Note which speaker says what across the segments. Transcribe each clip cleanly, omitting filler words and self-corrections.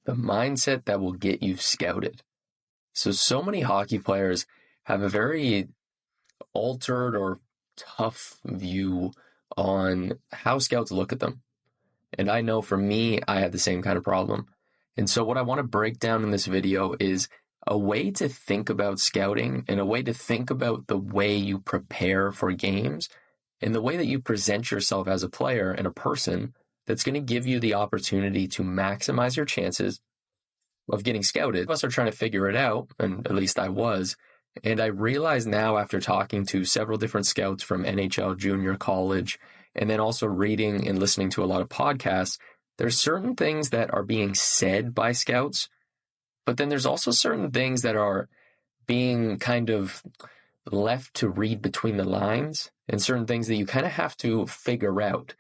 Speaker 1: the mindset that will get you scouted. So many hockey players have a very altered or tough view on how scouts look at them. And I know for me, I had the same kind of problem. And so what I want to break down in this video is a way to think about scouting and a way to think about the way you prepare for games and the way that you present yourself as a player and a person that's going to give you the opportunity to maximize your chances of getting scouted. Most of us are trying to figure it out, and at least I was. And I realize now, after talking to several different scouts from NHL, junior college, and then also reading and listening to a lot of podcasts, there's certain things that are being said by scouts, but then there's also certain things that are being kind of left to read between the lines, and certain things that you kind of have to figure out.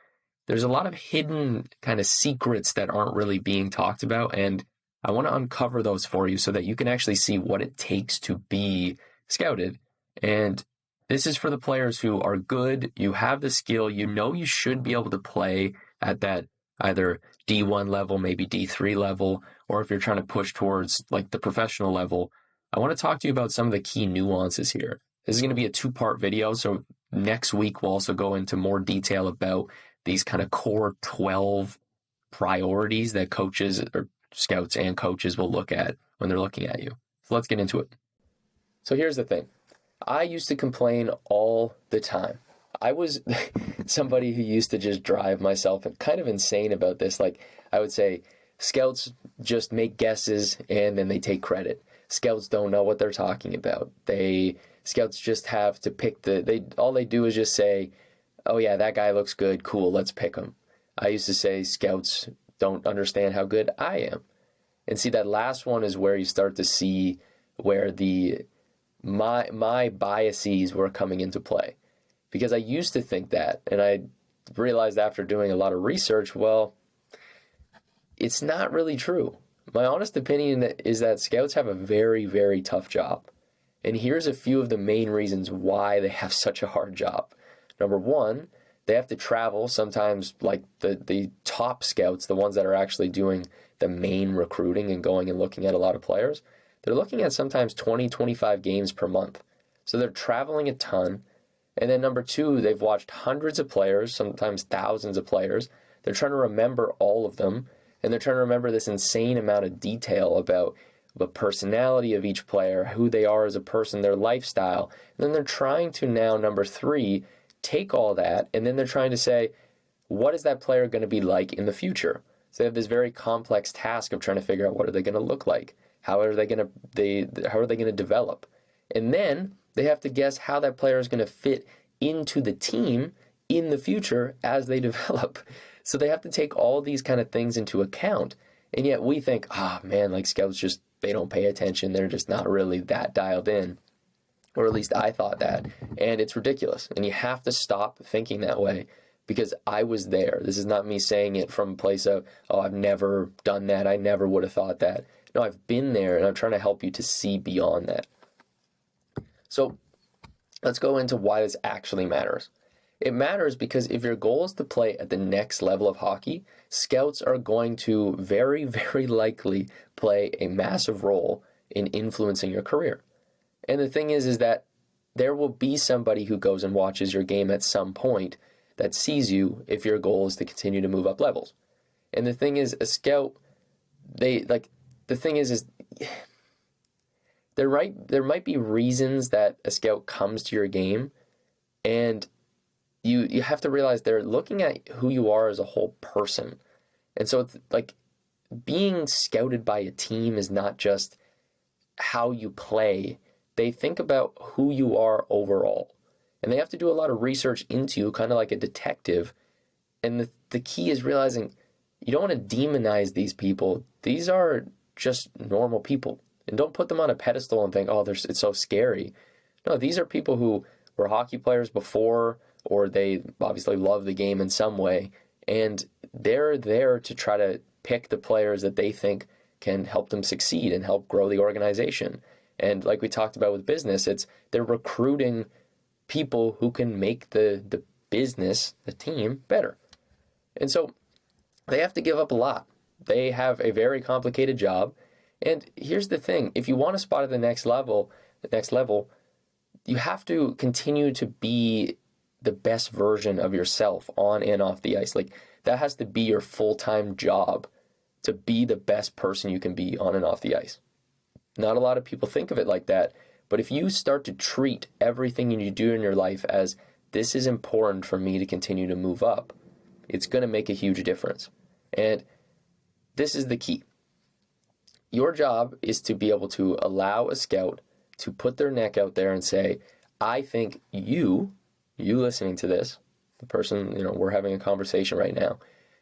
Speaker 1: There's a lot of hidden kind of secrets that aren't really being talked about, and I want to uncover those for you so that you can actually see what it takes to be scouted. And this is for the players who are good, you have the skill, you know you should be able to play at that either D1 level, maybe D3 level, or if you're trying to push towards like the professional level. I want to talk to you about some of the key nuances here. This is going to be a 2-part video, so next week we'll also go into more detail about these kind of core 12 priorities that coaches or scouts and coaches will look at when they're looking at you. So let's get into it. So here's the thing. I used to complain all the time. I was somebody who used to just drive myself kind of insane about this. Like I would say, scouts just make guesses and then they take credit. Scouts don't know what they're talking about. Scouts just have to pick all they do is just say, oh yeah, that guy looks good, cool, let's pick him. I used to say scouts don't understand how good I am. And see, that last one is where you start to see where my biases were coming into play. Because I used to think that, and I realized after doing a lot of research, well, it's not really true. My honest opinion is that scouts have a very, very tough job. And here's a few of the main reasons why they have such a hard job. Number one, they have to travel sometimes, like the top scouts, the ones that are actually doing the main recruiting and going and looking at a lot of players. They're looking at sometimes 20, 25 games per month. So they're traveling a ton. And then number two, they've watched hundreds of players, sometimes thousands of players. They're trying to remember all of them. And they're trying to remember this insane amount of detail about the personality of each player, who they are as a person, their lifestyle. And then they're trying to now, number three, take all that, and then they're trying to say, what is that player going to be like in the future? So they have this very complex task of trying to figure out what are they going to look like, how are they going to develop, and then they have to guess how that player is going to fit into the team in the future as they develop. So they have to take all these kind of things into account, and yet we think, man, like scouts they don't pay attention, they're just not really that dialed in. Or at least I thought that, and it's ridiculous. And you have to stop thinking that way, because I was there. This is not me saying it from a place of, I've never done that, I never would have thought that. No, I've been there, and I'm trying to help you to see beyond that. So let's go into why this actually matters. It matters because if your goal is to play at the next level of hockey, scouts are going to very, very likely play a massive role in influencing your career. And the thing is that there will be somebody who goes and watches your game at some point that sees you if your goal is to continue to move up levels. And the thing is, a scout, there might be reasons that a scout comes to your game, and you have to realize they're looking at who you are as a whole person. And so it's like being scouted by a team is not just how you play. They think about who you are overall. And they have to do a lot of research into you, kind of like a detective. And the key is realizing you don't want to demonize these people. These are just normal people. And don't put them on a pedestal and think, it's so scary. No, these are people who were hockey players before, or they obviously love the game in some way. And they're there to try to pick the players that they think can help them succeed and help grow the organization. And like we talked about with business, they're recruiting people who can make the business, the team, better. And so they have to give up a lot. They have a very complicated job. And here's the thing, if you want a spot at the next level, you have to continue to be the best version of yourself on and off the ice. Like, that has to be your full-time job, to be the best person you can be on and off the ice. Not a lot of people think of it like that, but if you start to treat everything you do in your life as, this is important for me to continue to move up, it's going to make a huge difference. And this is the key. Your job is to be able to allow a scout to put their neck out there and say, I think you listening to this, the person, we're having a conversation right now,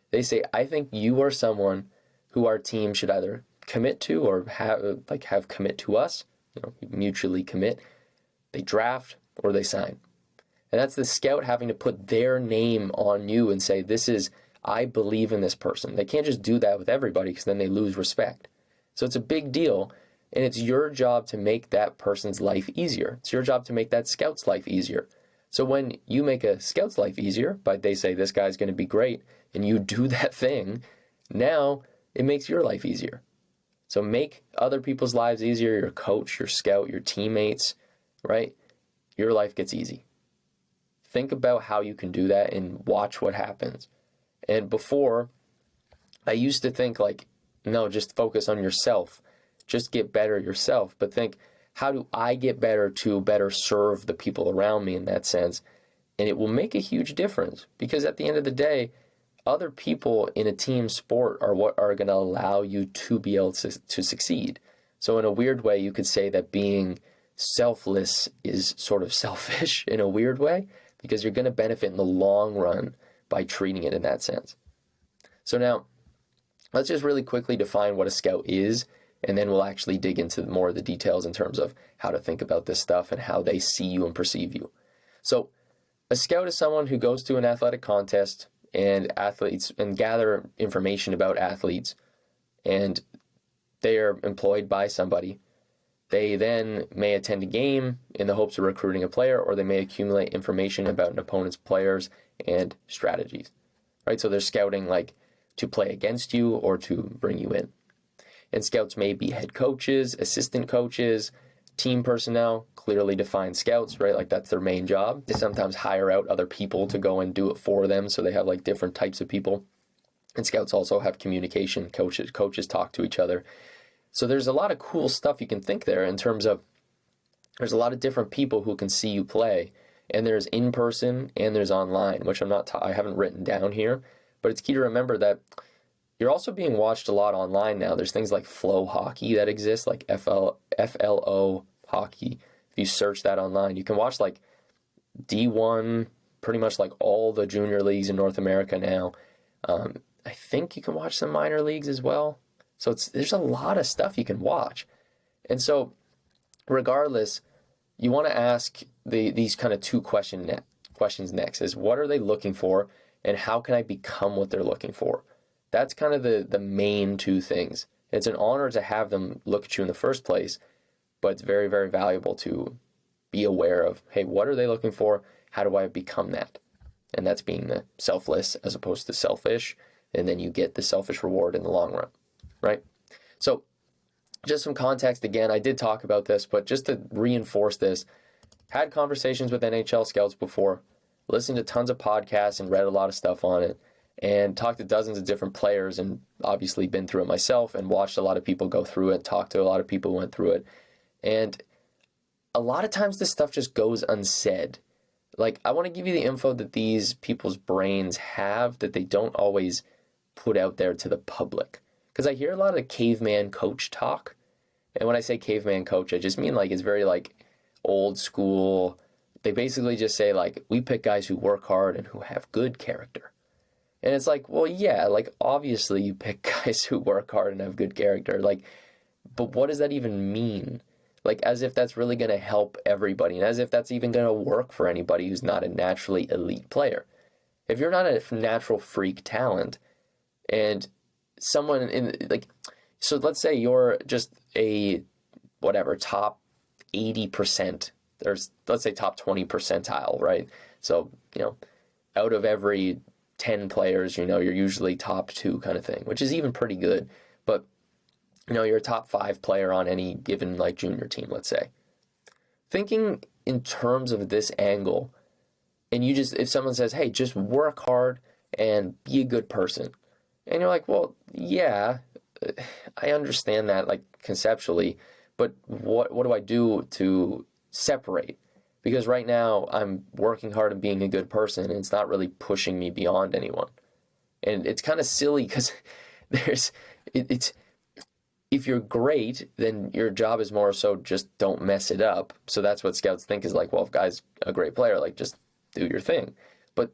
Speaker 1: they say, I think you are someone who our team should either commit to or have commit to us, mutually commit. They draft or they sign. And that's the scout having to put their name on you and say, I believe in this person. They can't just do that with everybody because then they lose respect. So it's a big deal, and it's your job to make that person's life easier. It's your job to make that scout's life easier. So when you make a scout's life easier, but they say this guy's going to be great, and you do that thing, now it makes your life easier. So make other people's lives easier, your coach, your scout, your teammates, right? Your life gets easy. Think about how you can do that and watch what happens. And before, I used to think no, just focus on yourself. Just get better yourself. But think, how do I get better to better serve the people around me in that sense? And it will make a huge difference, because at the end of the day, other people in a team sport are what are going to allow you to be able to succeed. So in a weird way, you could say that being selfless is sort of selfish in a weird way, because you're going to benefit in the long run by treating it in that sense. So now, let's just really quickly define what a scout is, and then we'll actually dig into more of the details in terms of how to think about this stuff and how they see you and perceive you. So a scout is someone who goes to an athletic contest and gather information about athletes, and they are employed by somebody. They then may attend a game in the hopes of recruiting a player, or they may accumulate information about an opponent's players and strategies, right? So they're scouting to play against you or to bring you in. And scouts may be head coaches, assistant coaches, team personnel, clearly defined scouts, right? That's their main job. They sometimes hire out other people to go and do it for them, so they have different types of people. And scouts also have communication. Coaches talk to each other. So there's a lot of cool stuff you can think there in terms of, there's a lot of different people who can see you play, and there's in person and there's online, which I haven't written down here, but it's key to remember that you're also being watched a lot online now. There's things like Flow Hockey that exist, like FLO Hockey. If you search that online, you can watch D1, pretty much all the junior leagues in North America now. I think you can watch some minor leagues as well. So there's a lot of stuff you can watch. And so regardless, you want to ask these kind of two questions next, is what are they looking for, and how can I become what they're looking for? That's kind of the main two things. It's an honor to have them look at you in the first place, but it's very, very valuable to be aware of, hey, what are they looking for? How do I become that? And that's being the selfless as opposed to selfish, and then you get the selfish reward in the long run, right? So just some context again, I did talk about this, but just to reinforce this, had conversations with NHL scouts before, listened to tons of podcasts and read a lot of stuff on it, and talked to dozens of different players, and obviously been through it myself and watched a lot of people go through it, talked to a lot of people who went through it. And a lot of times this stuff just goes unsaid. I want to give you the info that these people's brains have that they don't always put out there to the public. Because I hear a lot of caveman coach talk. And when I say caveman coach, I just mean it's very old school. They basically just say we pick guys who work hard and who have good character. And it's well, yeah, obviously you pick guys who work hard and have good character. But what does that even mean? As if that's really going to help everybody, and as if that's even going to work for anybody who's not a naturally elite player. If you're not a natural freak talent, and someone so let's say you're just a top 80%, let's say top 20 percentile, right? So, out of every 10 players, you're usually top 2 kind of thing, which is even pretty good. But, you're a top 5 player on any given like junior team, let's say. Thinking in terms of this angle, and if someone says, hey, just work hard and be a good person. And you're like, well, yeah, I understand that like conceptually, but what do I do to separate? Because right now I'm working hard and being a good person, and it's not really pushing me beyond anyone. And it's kind of silly because it's if you're great, then your job is more so just don't mess it up. So that's what scouts think is like, well, if guy's a great player, like just do your thing. But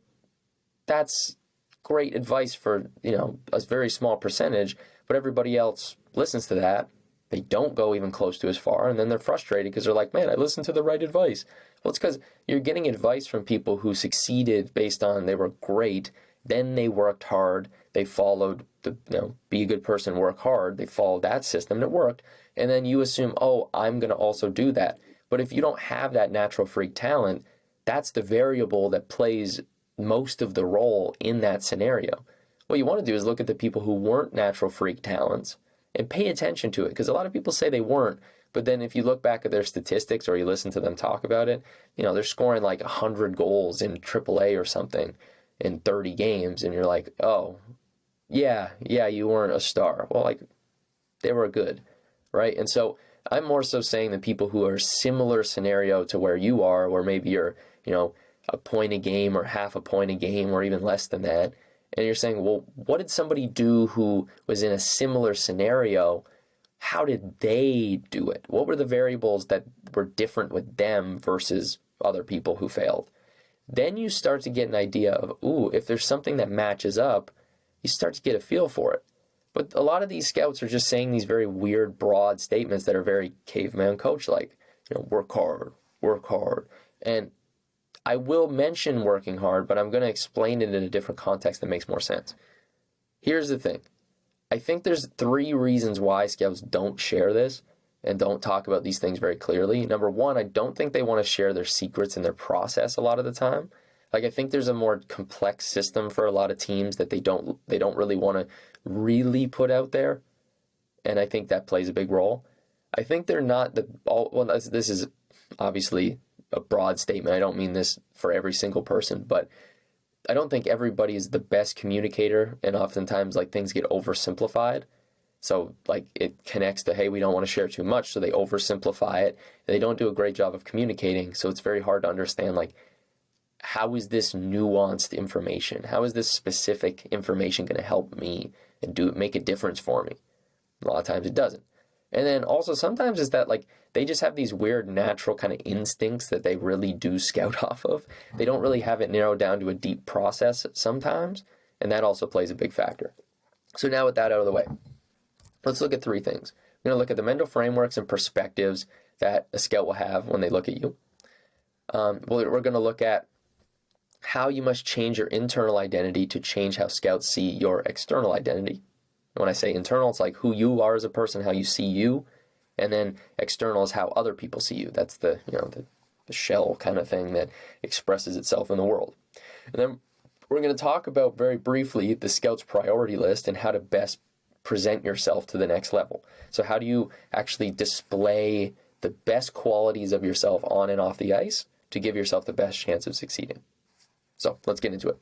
Speaker 1: that's great advice for, a very small percentage, but everybody else listens to that. They don't go even close to as far, and then they're frustrated because they're like, man, I listened to the right advice. Well, it's because you're getting advice from people who succeeded based on they were great, then they worked hard, they followed the, be a good person, work hard, they followed that system, and it worked, and then you assume, oh, I'm going to also do that. But if you don't have that natural freak talent, that's the variable that plays most of the role in that scenario. What you want to do is look at the people who weren't natural freak talents and pay attention to it, because a lot of people say they weren't, but then if you look back at their statistics or you listen to them talk about it, they're scoring like 100 goals in AAA or something in 30 games, and you're like, oh, yeah, you weren't a star. Well, like, they were good, right? And so I'm more so saying the people who are similar scenario to where you are, where maybe you're, a point a game or half a point a game or even less than that, and you're saying, well, what did somebody do who was in a similar scenario? How did they do it? What were the variables that were different with them versus other people who failed? Then you start to get an idea of, if there's something that matches up, you start to get a feel for it. But a lot of these scouts are just saying these very weird, broad statements that are very caveman coach-like. Work hard. And I will mention working hard, but I'm going to explain it in a different context that makes more sense. Here's the thing. I think there's 3 reasons why scouts don't share this and don't talk about these things very clearly. Number 1, I don't think they want to share their secrets and their process a lot of the time. Like, I think there's a more complex system for a lot of teams that they don't really want to really put out there, and I think that plays a big role. I think they're not this is obviously a broad statement. I don't mean this for every single person, but I don't think everybody is the best communicator, and oftentimes like things get oversimplified. So like it connects to, hey, we don't want to share too much, so they oversimplify it. And they don't do a great job of communicating, so it's very hard to understand like, how is this nuanced information? How is this specific information going to help me and make a difference for me? A lot of times it doesn't. And then also sometimes it's that like they just have these weird natural kind of instincts that they really do scout off of. They don't really have it narrowed down to a deep process sometimes, and that also plays a big factor. So now with that out of the way, let's look at 3 things. We're going to look at the mental frameworks and perspectives that a scout will have when they look at you. We're going to look at how you must change your internal identity to change how scouts see your external identity. When I say internal, it's like who you are as a person, how you see you, and then external is how other people see you. That's the shell kind of thing that expresses itself in the world. And then we're going to talk about very briefly the scout's priority list and how to best present yourself to the next level. So how do you actually display the best qualities of yourself on and off the ice to give yourself the best chance of succeeding? So let's get into it.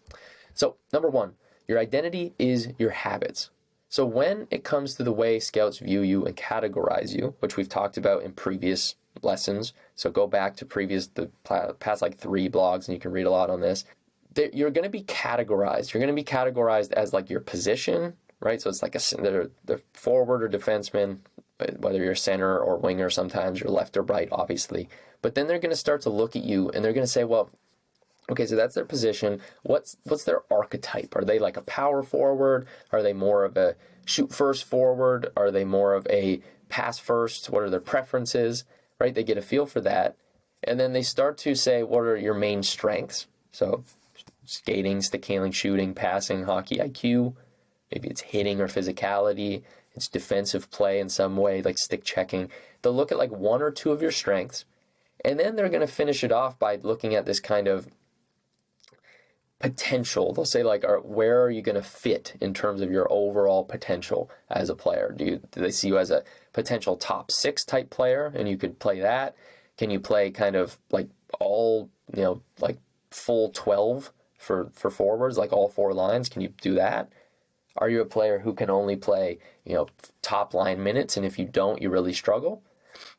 Speaker 1: So number 1, your identity is your habits. So when it comes to the way scouts view you and categorize you, which we've talked about in previous lessons, so go back to the past like 3 blogs and you can read a lot on this, you're going to be categorized. You're going to be categorized as like your position, right? So it's like the forward or defenseman, whether you're center or winger, sometimes you're left or right, obviously. But then they're going to start to look at you and they're going to say, well, okay, so that's their position. What's their archetype? Are they like a power forward? Are they more of a shoot first forward? Are they more of a pass first? What are their preferences? Right? They get a feel for that. And then they start to say, what are your main strengths? So skating, stick handling, shooting, passing, hockey IQ. Maybe it's hitting or physicality. It's defensive play in some way, like stick checking. They'll look at like 1 or 2 of your strengths. And then they're going to finish it off by looking at this kind of potential. They'll say like, where are you going to fit in terms of your overall potential as a player? Do they see you as a potential top 6 type player and you could play that? Can you play kind of like all, like full 12 for forwards, like all 4 lines? Can you do that? Are you a player who can only play, top line minutes, and if you don't, you really struggle?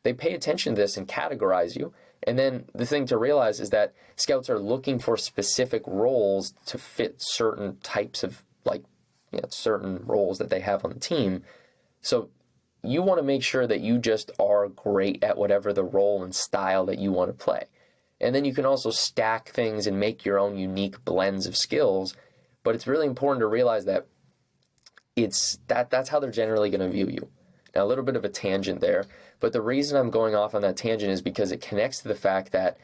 Speaker 1: They pay attention to this and categorize you. And then the thing to realize is that scouts are looking for specific roles to fit certain types of, certain roles that they have on the team. So you want to make sure that you just are great at whatever the role and style that you want to play. And then you can also stack things and make your own unique blends of skills. But it's really important to realize that that's how they're generally going to view you. Now, a little bit of a tangent there, but the reason I'm going off on that tangent is because it connects to the fact that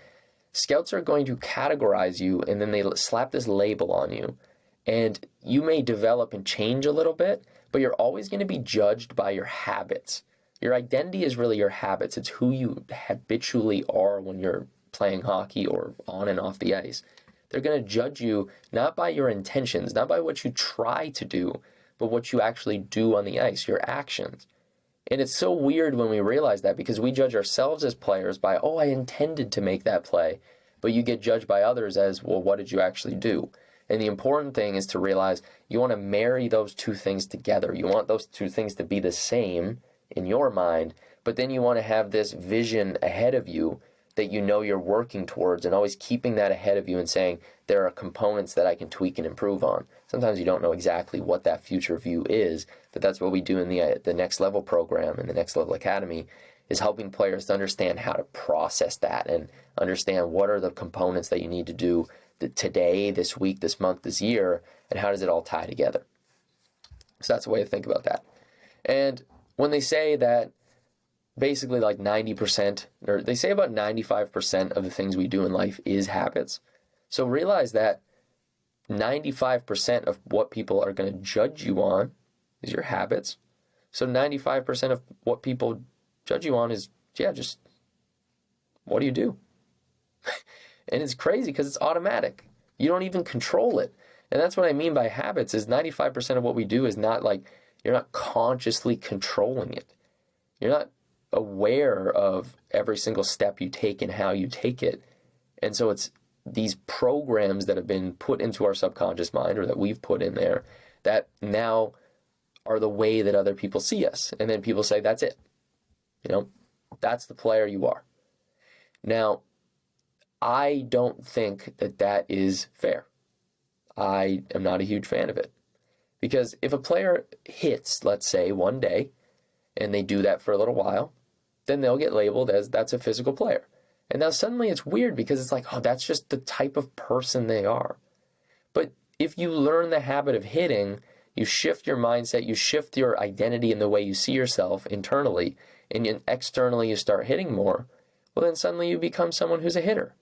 Speaker 1: scouts are going to categorize you, and then they slap this label on you, and you may develop and change a little bit, but you're always going to be judged by your habits. Your identity is really your habits. It's who you habitually are when you're playing hockey or on and off the ice. They're going to judge you not by your intentions, not by what you try to do, but what you actually do on the ice, your actions. And it's so weird when we realize that, because we judge ourselves as players by, I intended to make that play, but you get judged by others as, well, what did you actually do? And the important thing is to realize you want to marry those two things together. You want those two things to be the same in your mind, but then you want to have this vision ahead of you that you're working towards, and always keeping that ahead of you and saying, there are components that I can tweak and improve on. Sometimes you don't know exactly what that future view is, but that's what we do in the Next Level program and the Next Level Academy, is helping players to understand how to process that and understand what are the components that you need to do today, this week, this month, this year, and how does it all tie together. So that's a way to think about that. And when they say that basically like 90%, or they say about 95% of the things we do in life is habits. So realize that 95% of what people are going to judge you on is your habits. So 95% of what people judge you on is, just what do you do? And it's crazy because it's automatic. You don't even control it. And that's what I mean by habits, is 95% of what we do is not like, you're not consciously controlling it. You're not aware of every single step you take and how you take it. And so it's these programs that have been put into our subconscious mind, or that we've put in there, that now are the way that other people see us. And then people say, that's it. That's the player you are. Now, I don't think that that is fair. I am not a huge fan of it. Because if a player hits, let's say, one day, and they do that for a little while, then they'll get labeled as that's a physical player. And now suddenly it's weird, because it's like, that's just the type of person they are. But if you learn the habit of hitting, you shift your mindset, you shift your identity in the way you see yourself internally, and externally you start hitting more, well, then suddenly you become someone who's a hitter.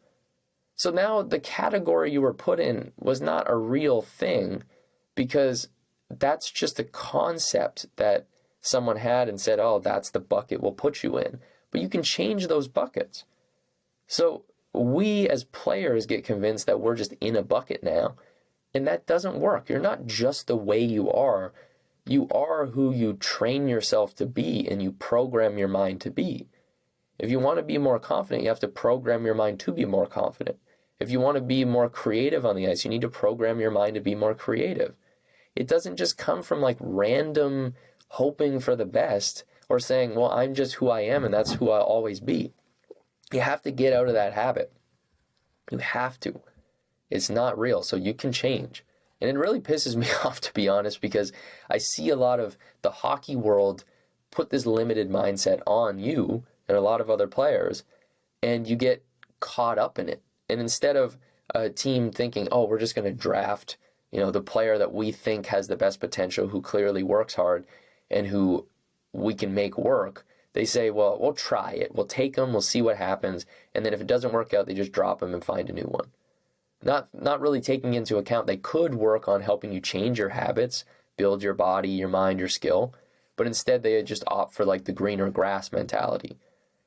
Speaker 1: So now the category you were put in was not a real thing, because that's just a concept that someone had and said, that's the bucket we'll put you in. But you can change those buckets. So we as players get convinced that we're just in a bucket now, and that doesn't work. You're not just the way you are. You are who you train yourself to be, and you program your mind to be. If you want to be more confident, you have to program your mind to be more confident. If you want to be more creative on the ice, you need to program your mind to be more creative. It doesn't just come from like random hoping for the best, or saying, well, I'm just who I am and that's who I'll always be. You have to get out of that habit. You have to. It's not real, so you can change. And it really pisses me off, to be honest, because I see a lot of the hockey world put this limited mindset on you and a lot of other players, and you get caught up in it. And instead of a team thinking, we're just going to draft, the player that we think has the best potential, who clearly works hard and who we can make work, they say, well, we'll try it. We'll take them, we'll see what happens. And then if it doesn't work out, they just drop them and find a new one. Not really taking into account they could work on helping you change your habits, build your body, your mind, your skill. But instead they just opt for like the greener grass mentality.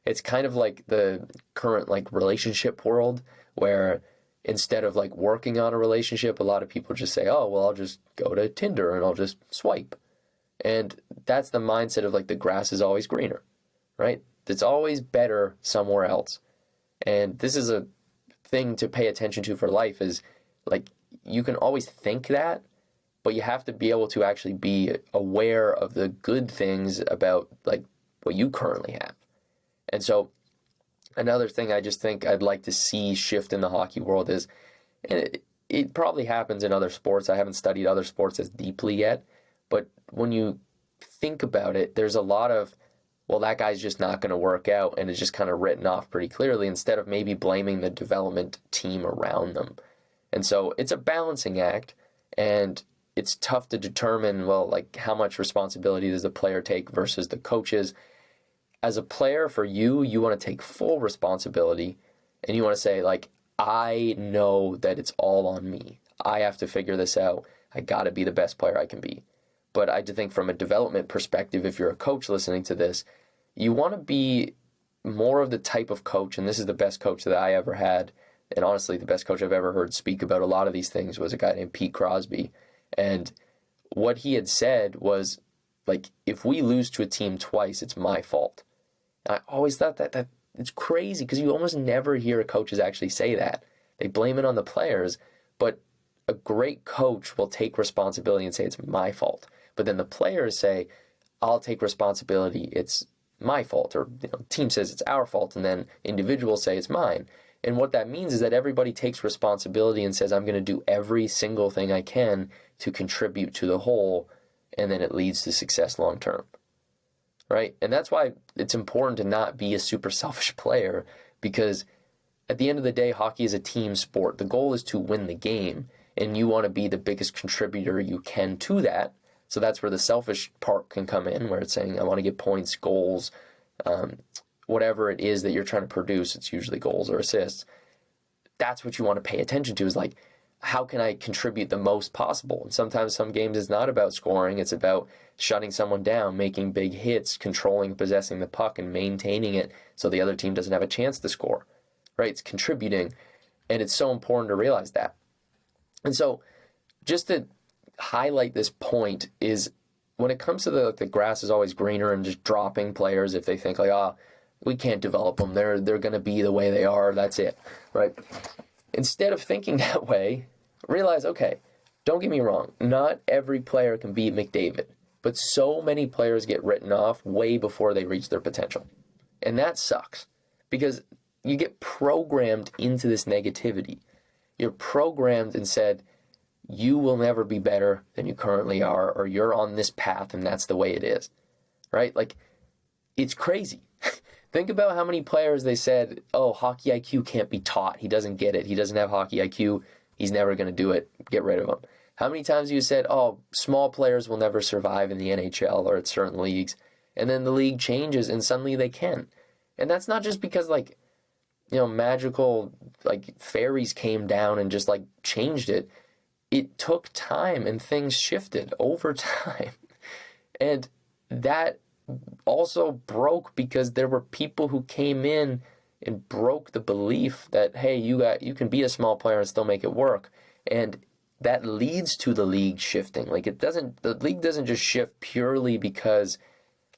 Speaker 1: It's kind of like the current like relationship world, where instead of like working on a relationship, a lot of people just say, oh, well, I'll just go to Tinder and I'll just swipe. And that's the mindset of like the grass is always greener, right? It's always better somewhere else. And this is a thing to pay attention to for life, is like you can always think that, but you have to be able to actually be aware of the good things about like what you currently have. And so another thing I just think I'd like to see shift in the hockey world is, and it probably happens in other sports. I haven't studied other sports as deeply yet, but when you think about it, there's a lot of, well, that guy's just not going to work out, and it's just kind of written off pretty clearly, instead of maybe blaming the development team around them. And so it's a balancing act, and it's tough to determine, well, like how much responsibility does the player take versus the coaches. As a player, for you, you want to take full responsibility, and you want to say, like, I know that it's all on me. I have to figure this out. I got to be the best player I can be. But I do think from a development perspective, if you're a coach listening to this, you want to be more of the type of coach, and this is the best coach that I ever had, and honestly, the best coach I've ever heard speak about a lot of these things was a guy named Pete Crosby. And what he had said was, like, if we lose to a team twice, it's my fault. And I always thought that it's crazy, because you almost never hear coaches actually say that. They blame it on the players, but a great coach will take responsibility and say it's my fault. But then the players say, I'll take responsibility, it's my fault. Or team says it's our fault, and then individuals say it's mine. And what that means is that everybody takes responsibility and says, I'm going to do every single thing I can to contribute to the whole, and then it leads to success long term. Right? And that's why it's important to not be a super selfish player, because at the end of the day, hockey is a team sport. The goal is to win the game, and you want to be the biggest contributor you can to that. So that's where the selfish part can come in, where it's saying, I want to get points, goals, whatever it is that you're trying to produce. It's usually goals or assists. That's what you want to pay attention to, is like, how can I contribute the most possible? And sometimes some games it's not about scoring. It's about shutting someone down, making big hits, controlling, possessing the puck, and maintaining it so the other team doesn't have a chance to score. Right? It's contributing, and it's so important to realize that. And so just to highlight this point is, when it comes to the grass is always greener and just dropping players if they think like, we can't develop them, they're going to be the way they are, that's it, right? Instead of thinking that way, realize, okay, don't get me wrong, not every player can beat McDavid, but so many players get written off way before they reach their potential. And that sucks, because you get programmed into this negativity. You're programmed and said, you will never be better than you currently are, or you're on this path and that's the way it is, right? Like, it's crazy. Think about how many players they said, oh, hockey IQ can't be taught. He doesn't get it. He doesn't have hockey IQ. He's never going to do it. Get rid of him. How many times you said, oh, small players will never survive in the NHL or at certain leagues, and then the league changes and suddenly they can. And that's not just because, like, magical, like, fairies came down and just, like, changed it. It took time and things shifted over time. And that also broke because there were people who came in and broke the belief that, hey, you can be a small player and still make it work. And that leads to the league shifting. Like, the league doesn't just shift purely because,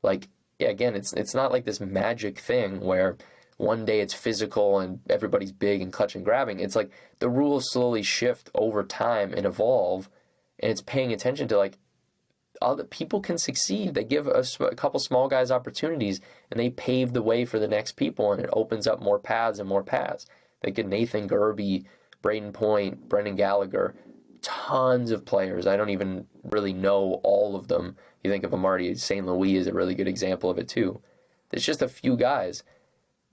Speaker 1: like, yeah, again, it's not like this magic thing where one day it's physical and everybody's big and clutch and grabbing. It's like the rules slowly shift over time and evolve, and it's paying attention to, like, other people can succeed. They give a couple small guys opportunities, and they pave the way for the next people, and it opens up more paths and more paths. They get Nathan Gerby, Braden Point, Brendan Gallagher, tons of players. I don't even really know all of them. You think of Amarty, St. Louis is a really good example of it too. There's just a few guys.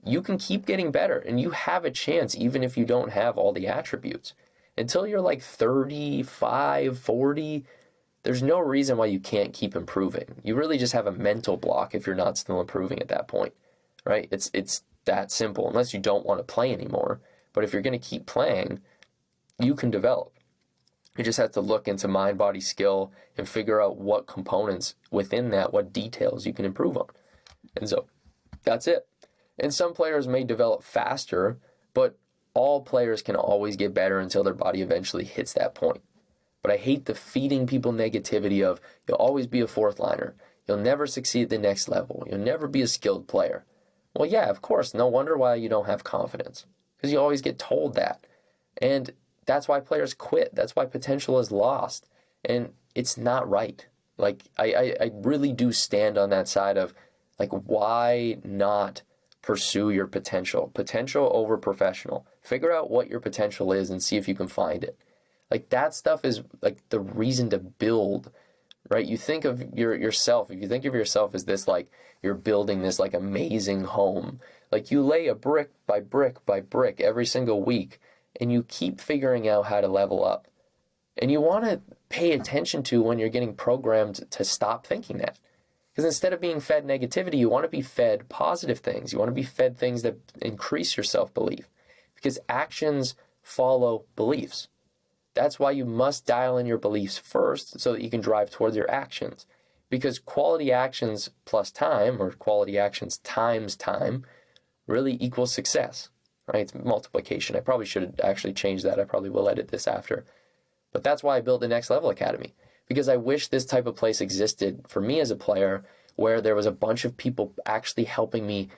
Speaker 1: You can keep getting better, and you have a chance even if you don't have all the attributes. Until you're like 35, 40, there's no reason why you can't keep improving. You really just have a mental block if you're not still improving at that point, right? It's that simple, unless you don't want to play anymore. But if you're going to keep playing, you can develop. You just have to look into mind, body, skill and figure out what components within that, what details you can improve on. And so that's it. And some players may develop faster, but all players can always get better until their body eventually hits that point. But I hate the feeding people negativity of, you'll always be a fourth liner. You'll never succeed at the next level. You'll never be a skilled player. Well, yeah, of course. No wonder why you don't have confidence, because you always get told that. And that's why players quit. That's why potential is lost. And it's not right. Like, I really do stand on that side of, like, why not pursue your potential? Potential over professional. Figure out what your potential is and see if you can find it. Like, that stuff is, like, the reason to build, right? You think of yourself, if you think of yourself as this, like, you're building this, like, amazing home. Like, you lay a brick by brick by brick every single week, and you keep figuring out how to level up. And you want to pay attention to when you're getting programmed to stop thinking that. Because instead of being fed negativity, you want to be fed positive things. You want to be fed things that increase your self-belief. Because actions follow beliefs. That's why you must dial in your beliefs first so that you can drive towards your actions. Because quality actions plus time, or quality actions times time, really equals success. Right? It's multiplication. I probably should actually change that. I probably will edit this after. But that's why I built the Next Level Academy. Because I wish this type of place existed for me as a player, where there was a bunch of people actually helping me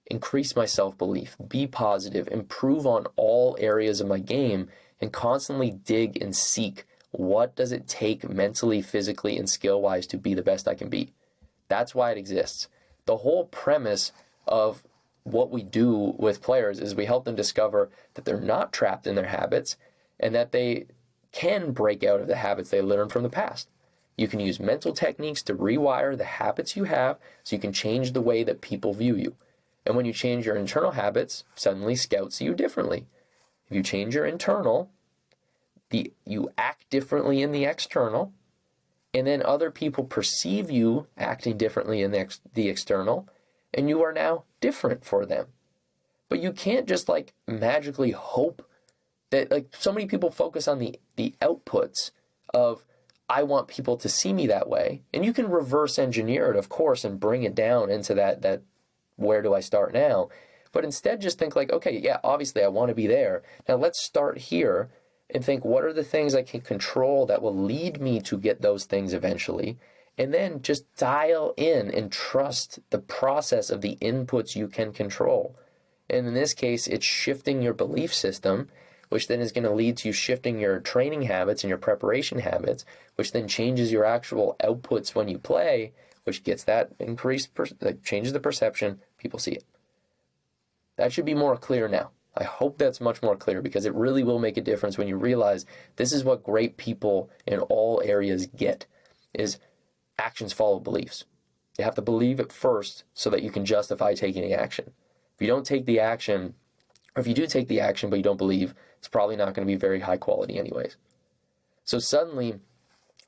Speaker 1: increase my self-belief, be positive, improve on all areas of my game, and constantly dig and seek, what does it take mentally, physically, and skill-wise to be the best I can be? That's why it exists. The whole premise of what we do with players is we help them discover that they're not trapped in their habits and that they can break out of the habits they learned from the past. You can use mental techniques to rewire the habits you have so you can change the way that people view you. And when you change your internal habits, suddenly scouts see you differently. If you change your internal, you act differently in the external, and then other people perceive you acting differently in the external, and you are now different for them. But you can't just like magically hope that, like, so many people focus on the outputs of, I want people to see me that way. And you can reverse engineer it, of course, and bring it down into that where do I start now? But instead just think like, okay, yeah, obviously I want to be there. Now let's start here and think, what are the things I can control that will lead me to get those things eventually? And then just dial in and trust the process of the inputs you can control. And in this case, it's shifting your belief system, which then is going to lead to you shifting your training habits and your preparation habits, which then changes your actual outputs when you play, which gets that increased, changes the perception, people see it. That should be more clear now. I hope that's much more clear, because it really will make a difference when you realize this is what great people in all areas get, is actions follow beliefs. You have to believe it first so that you can justify taking action. If you don't take the action, or if you do take the action but you don't believe, it's probably not going to be very high quality anyways. So suddenly,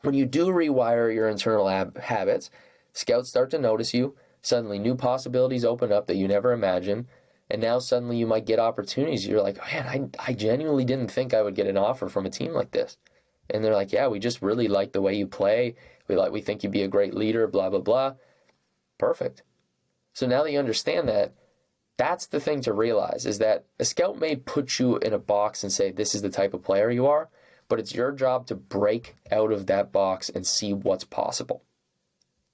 Speaker 1: when you do rewire your internal habits, scouts start to notice you. Suddenly, new possibilities open up that you never imagined. And now suddenly you might get opportunities. You're like, oh, man, I genuinely didn't think I would get an offer from a team like this. And they're like, yeah, we just really like the way you play. We think you'd be a great leader, blah, blah, blah. Perfect. So now that you understand that, that's the thing to realize, is that a scout may put you in a box and say, this is the type of player you are, but it's your job to break out of that box and see what's possible.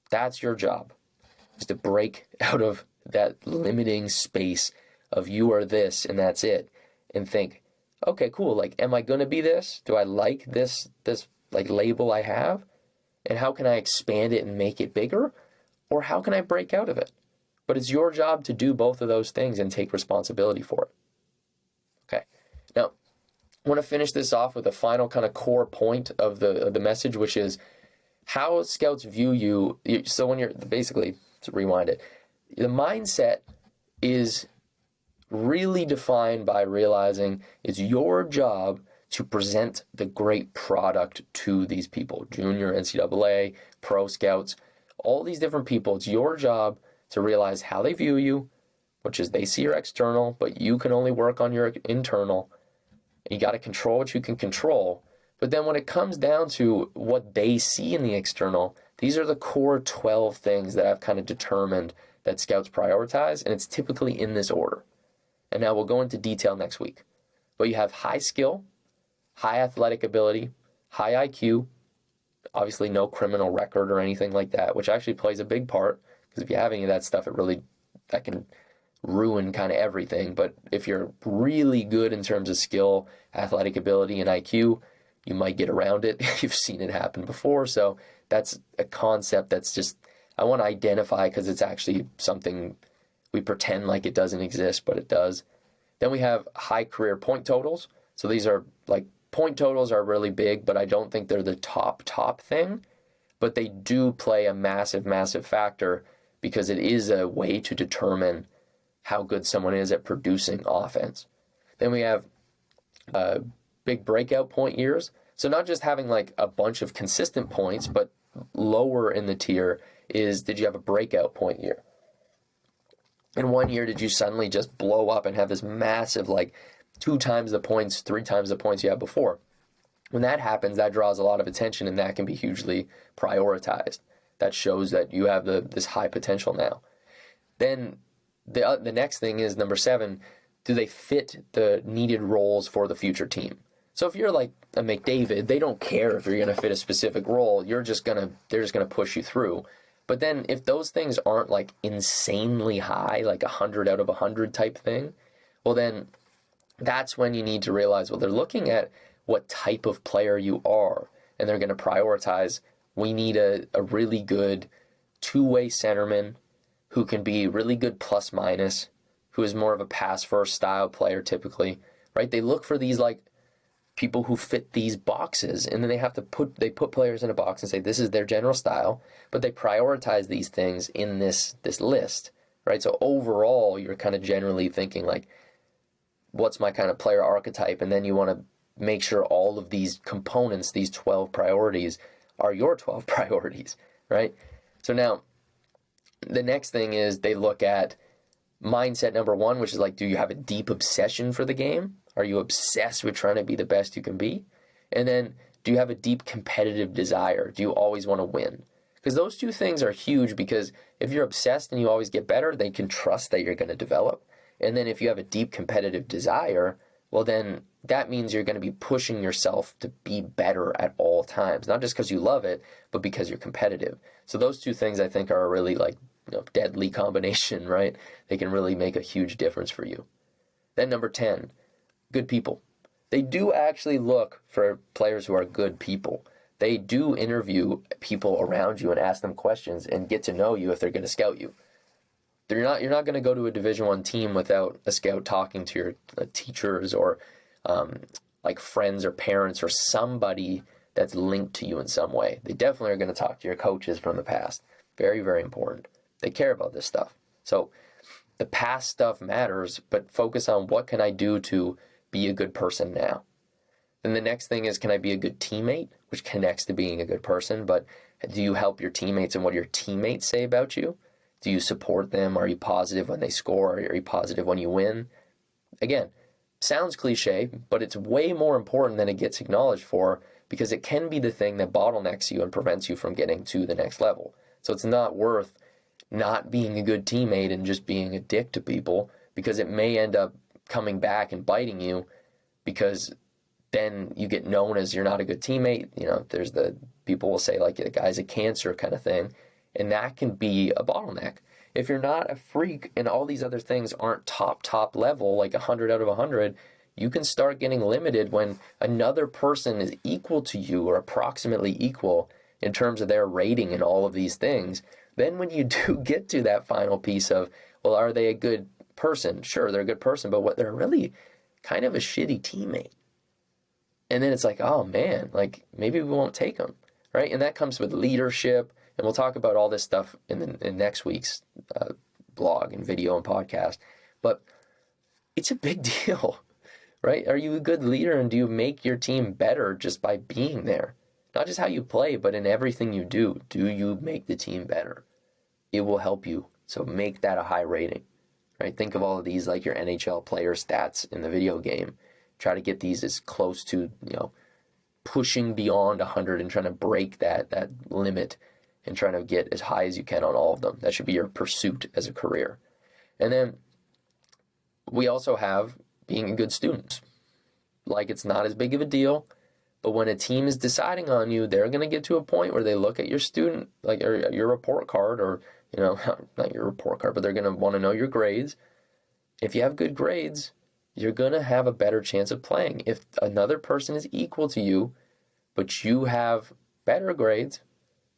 Speaker 1: That's your job, is to break out of that limiting space of you are this and that's it, and think, okay, cool, like, am I going to be this? Do I like this like label I have? And how can I expand it and make it bigger? Or how can I break out of it? But it's your job to do both of those things and take responsibility for it. Okay. Now, I want to finish this off with a final kind of core point of the message, which is how scouts view you. So when you're, basically, to rewind it, the mindset is really defined by realizing it's your job to present the great product to these people, junior, NCAA, pro scouts, all these different people. It's your job to realize how they view you, which is they see your external, but you can only work on your internal. You got to control what you can control. But then when it comes down to what they see in the external, these are the core 12 things that I've kind of determined that scouts prioritize, and it's typically in this order. And now we'll go into detail next week. But you have high skill, high athletic ability, high IQ, obviously no criminal record or anything like that, which actually plays a big part, because if you have any of that stuff, that can ruin kind of everything. But if you're really good in terms of skill, athletic ability, and IQ, you might get around it. You've seen it happen before. So that's a concept that's just, I want to identify, because it's actually something we pretend like it doesn't exist, but it does. Then we have high career point totals. So these are like, point totals are really big, but I don't think they're the top thing. But they do play a massive, massive factor, because it is a way to determine how good someone is at producing offense. Then we have big breakout point years. So not just having like a bunch of consistent points, but lower in the tier is, did you have a breakout point year? In 1 year, did you suddenly just blow up and have this massive, like 2 times the points, 3 times the points you had before? When that happens, that draws a lot of attention, and that can be hugely prioritized. That shows that you have this high potential now. Then the next thing is number 7, do they fit the needed roles for the future team? So if you're like a McDavid, they don't care if you're going to fit a specific role. They're just going to push you through. But then if those things aren't like insanely high, like 100 out of 100 type thing, well then that's when you need to realize, well, they're looking at what type of player you are, and they're going to prioritize, we need a really good two-way centerman who can be really good plus minus, who is more of a pass first style player typically, right? They look for these like people who fit these boxes, and then they put players in a box and say this is their general style, but they prioritize these things in this list, right? So overall, you're kind of generally thinking like, what's my kind of player archetype? And then you want to make sure all of these components, these 12 priorities, are your 12 priorities, right? So now, the next thing is they look at mindset number 1, which is like, do you have a deep obsession for the game? Are you obsessed with trying to be the best you can be? And then, do you have a deep competitive desire? Do you always want to win? Because those 2 things are huge, because if you're obsessed and you always get better, they can trust that you're going to develop. And then if you have a deep competitive desire, well then that means you're going to be pushing yourself to be better at all times, not just because you love it, but because you're competitive. So those 2 things I think are a really like, deadly combination, right? They can really make a huge difference for you. Then number 10, good people. They do actually look for players who are good people. They do interview people around you and ask them questions and get to know you if they're going to scout you. You're not going to go to a Division I team without a scout talking to your teachers or like friends or parents or somebody that's linked to you in some way. They definitely are going to talk to your coaches from the past. Very, very important. They care about this stuff. So the past stuff matters, but focus on what can I do to be a good person now. Then the next thing is, can I be a good teammate, which connects to being a good person, but do you help your teammates and what your teammates say about you? Do you support them? Are you positive when they score? Are you positive when you win? Again, sounds cliche, but it's way more important than it gets acknowledged for, because it can be the thing that bottlenecks you and prevents you from getting to the next level. So it's not worth not being a good teammate and just being a dick to people, because it may end up coming back and biting you, because then you get known as you're not a good teammate. There's the people will say like the guy's a cancer kind of thing, and that can be a bottleneck. If you're not a freak and all these other things aren't top level, like 100 out of 100, you can start getting limited when another person is equal to you or approximately equal in terms of their rating and all of these things. Then when you do get to that final piece of, well, are they a good person? Sure, they're a good person, but what they're really kind of a shitty teammate. And then it's like, oh man, like maybe we won't take them, right? And that comes with leadership. And we'll talk about all this stuff in next week's blog and video and podcast. But it's a big deal, right? Are you a good leader, and do you make your team better just by being there? Not just how you play, but in everything you do. Do you make the team better? It will help you. So make that a high rating, right? Think of all of these like your NHL player stats in the video game. Try to get these as close to, pushing beyond 100 and trying to break that limit and trying to get as high as you can on all of them. That should be your pursuit as a career. And then we also have being a good student. like it's not as big of a deal. But when a team is deciding on you, they're going to get to a point where they look at your student, like or your report card, or, not your report card, but they're going to want to know your grades. If you have good grades, you're going to have a better chance of playing. If another person is equal to you, but you have better grades,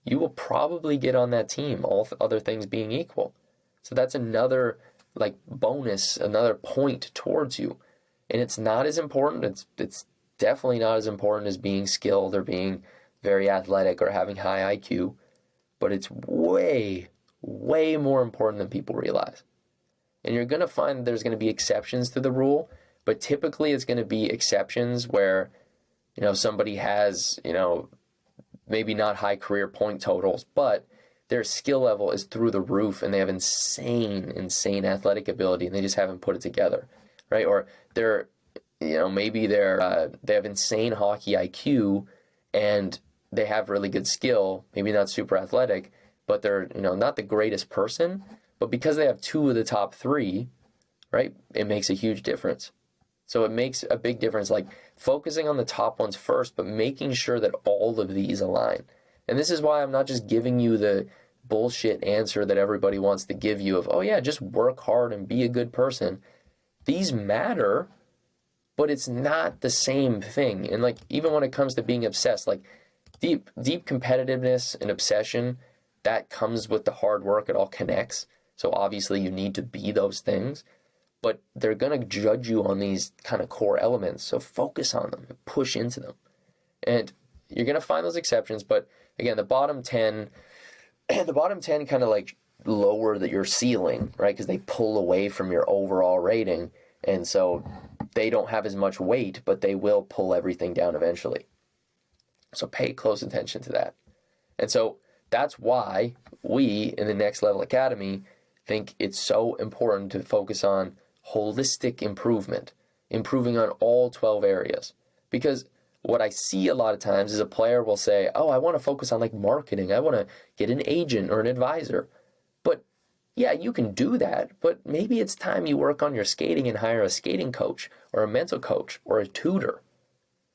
Speaker 1: you will probably get on that team, all other things being equal. So that's another bonus, another point towards you. And it's not as important. It's definitely not as important as being skilled or being very athletic or having high IQ, but it's way, way more important than people realize. And you're going to find that there's going to be exceptions to the rule, but typically it's going to be exceptions where, somebody has, maybe not high career point totals, but their skill level is through the roof and they have insane athletic ability and they just haven't put it together, right? Or they're, maybe they have insane hockey IQ and they have really good skill, maybe not super athletic, but they're, not the greatest person, but because they have two of the top three, right, it makes a huge difference. So it makes a big difference, like focusing on the top ones first, but making sure that all of these align. And this is why I'm not just giving you the bullshit answer that everybody wants to give you of, oh yeah, just work hard and be a good person. These matter, but it's not the same thing. And even when it comes to being obsessed, deep competitiveness and obsession, that comes with the hard work. It all connects. So obviously you need to be those things, but they're going to judge you on these kind of core elements. So focus on them, push into them. And you're going to find those exceptions. But again, the bottom 10 kind of lower your ceiling, right? Because they pull away from your overall rating. And so they don't have as much weight, but they will pull everything down eventually. So pay close attention to that. And so that's why we in the Next Level Academy think it's so important to focus on holistic improvement, improving on all 12 areas. Because what I see a lot of times is a player will say, oh, I want to focus on marketing. I want to get an agent or an advisor. But yeah, you can do that, but maybe it's time you work on your skating and hire a skating coach or a mental coach or a tutor,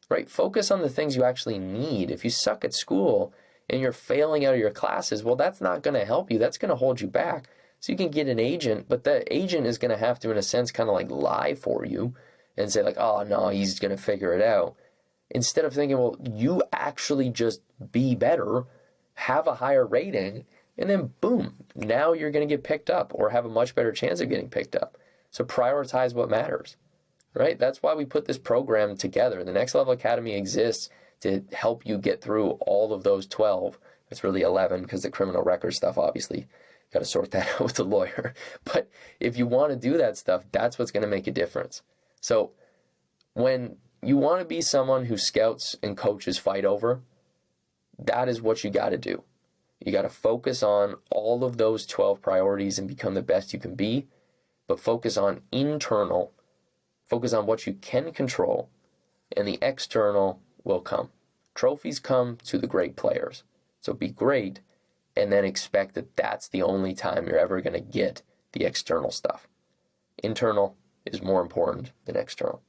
Speaker 1: right? Focus on the things you actually need. If you suck at school and you're failing out of your classes, well, that's not going to help you. That's going to hold you back. So you can get an agent, but the agent is going to have to, in a sense, kind of lie for you and say oh, no, he's going to figure it out. Instead of thinking, well, you actually just be better, have a higher rating, and then boom, now you're going to get picked up or have a much better chance of getting picked up. So prioritize what matters, right? That's why we put this program together. The Next Level Academy exists to help you get through all of those 12. It's really 11 because the criminal record stuff, obviously, got to sort that out with the lawyer. But if you want to do that stuff, that's what's going to make a difference. So when you want to be someone who scouts and coaches fight over, that is what you got to do. You got to focus on all of those 12 priorities and become the best you can be, but focus on internal, focus on what you can control, and the external will come. Trophies come to the great players. So be great, and then expect that that's the only time you're ever going to get the external stuff. Internal is more important than external.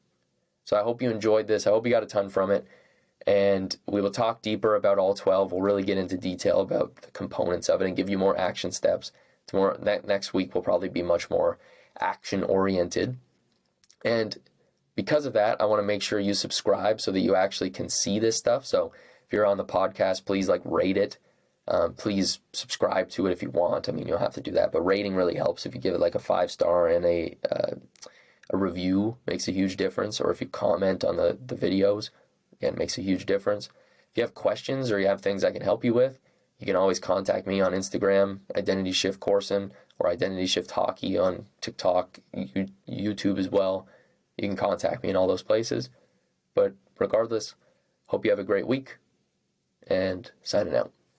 Speaker 1: So I hope you enjoyed this. I hope you got a ton from it. And we will talk deeper about all 12. We'll really get into detail about the components of it and give you more action steps. Next week will probably be much more action-oriented. And because of that, I want to make sure you subscribe so that you actually can see this stuff. So if you're on the podcast, please rate it. Please subscribe to it if you want. I mean, you'll have to do that, but rating really helps. If you give it a 5-star and a review, makes a huge difference. Or if you comment on the videos, again, makes a huge difference. If you have questions or you have things I can help you with, you can always contact me on Instagram, Identity Shift Corson, or Identity Shift Hockey on TikTok, YouTube as well. You can contact me in all those places. But regardless, hope you have a great week, and signing out.